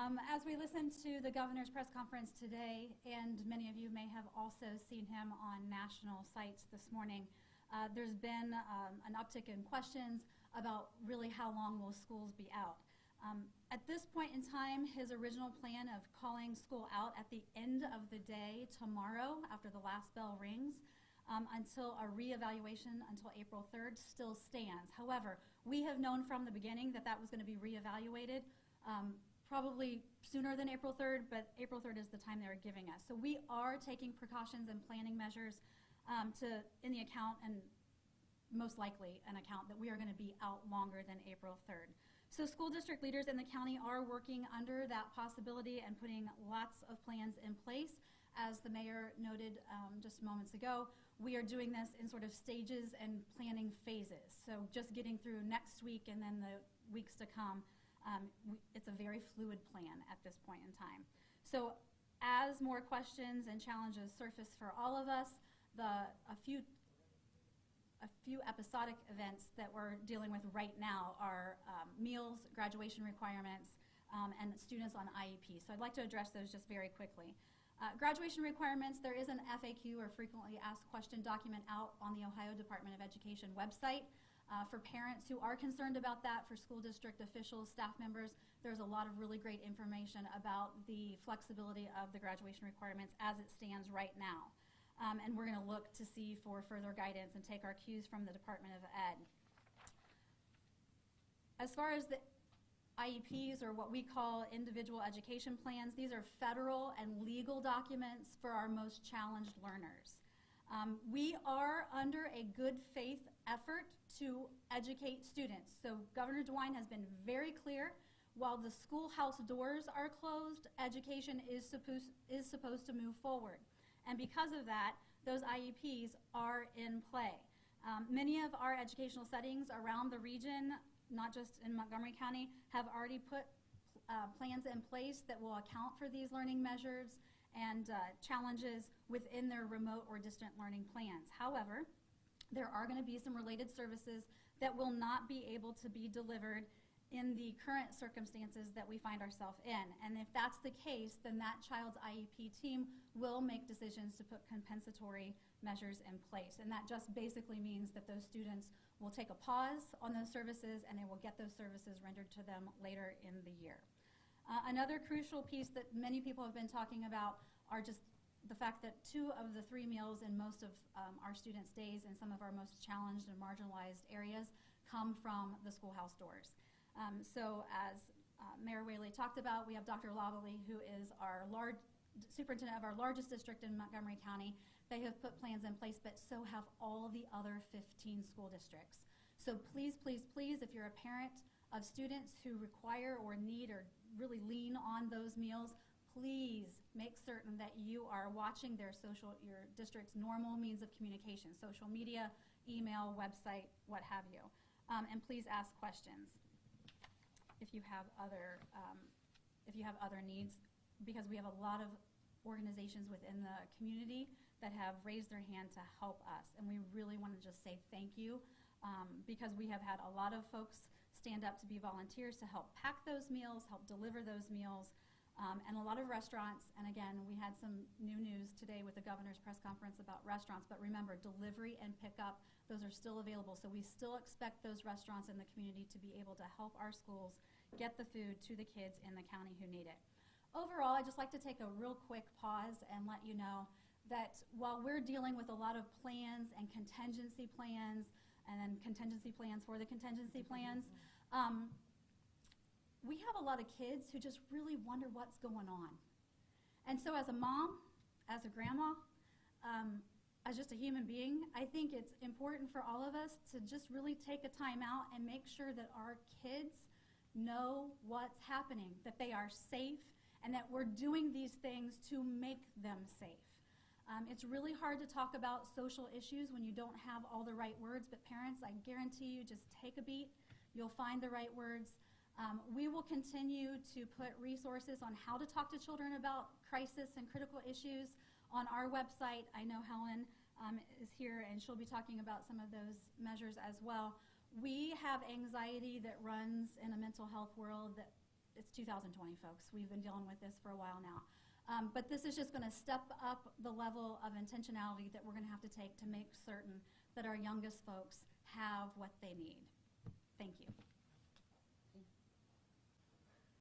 As we listened to the governor's press conference today, and many of you may have also seen him on national sites this morning, there's been an uptick in questions about really how long will schools be out. At this point in time, his original plan of calling school out at the end of the day tomorrow after the last bell rings until a reevaluation until April 3rd still stands. However, we have known from the beginning that that was going to be reevaluated probably sooner than April 3rd, but April 3rd is the time they were giving us. So we are taking precautions and planning measures in the account, and most likely an account that we are going to be out longer than April 3rd. So school district leaders in the county are working under that possibility and putting lots of plans in place. As the mayor noted just moments ago, we are doing this in sort of stages and planning phases. So just getting through next week and then the weeks to come, it's a very fluid plan at this point in time. So as more questions and challenges surface for all of us, a few episodic events that we're dealing with right now are meals, graduation requirements, and students on IEP. So I'd like to address those just very quickly. Graduation requirements, there is an FAQ, or frequently asked question document, out on the Ohio Department of Education website. For parents who are concerned about that, for school district officials, staff members, there's a lot of really great information about the flexibility of the graduation requirements as it stands right now. And we're going to look to see for further guidance and take our cues from the Department of Ed. As far as the IEPs, or what we call individual education plans, these are federal and legal documents for our most challenged learners. We are under a good faith effort to educate students. So Governor DeWine has been very clear. While the schoolhouse doors are closed, education is supposed to move forward. And because of that, those IEPs are in play. Many of our educational settings around the region, not just in Montgomery County, have already put plans in place that will account for these learning measures and challenges within their remote or distant learning plans. However, there are going to be some related services that will not be able to be delivered in the current circumstances that we find ourselves in. And if that's the case, then that child's IEP team will make decisions to put compensatory measures in place. And that just basically means that those students will take a pause on those services and they will get those services rendered to them later in the year. Another crucial piece that many people have been talking about are just the fact that 2 of the 3 meals in most of our students' days in some of our most challenged and marginalized areas come from the schoolhouse doors. So as Mayor Whaley talked about, we have Dr. Loveley, who is our superintendent of our largest district in Montgomery County. They have put plans in place, but so have all the other 15 school districts. So please, please, please, if you're a parent of students who require or need or really lean on those meals, please make certain that you are watching your district's normal means of communication, social media, email, website, what have you. And please ask questions if you have other needs, because we have a lot of organizations within the community that have raised their hand to help us. And we really want to just say thank you because we have had a lot of folks stand up to be volunteers to help pack those meals, help deliver those meals, and a lot of restaurants. And again, we had some new news today with the governor's press conference about restaurants, but remember, delivery and pickup, those are still available. So we still expect those restaurants in the community to be able to help our schools get the food to the kids in the county who need it. Overall, I'd just like to take a real quick pause and let you know that while we're dealing with a lot of plans and contingency plans, and then contingency plans for the contingency plans, we have a lot of kids who just really wonder what's going on. And so as a mom, as a grandma, as just a human being, I think it's important for all of us to just really take a time out and make sure that our kids know what's happening, that they are safe, and that we're doing these things to make them safe. It's really hard to talk about social issues when you don't have all the right words, but parents, I guarantee you, just take a beat. You'll find the right words. We will continue to put resources on how to talk to children about crisis and critical issues on our website. I know Helen is here, and she'll be talking about some of those measures as well. We have anxiety that runs in a mental health world that it's 2020, folks. We've been dealing with this for a while now. But this is just going to step up the level of intentionality that we're going to have to take to make certain that our youngest folks have what they need. Thank you.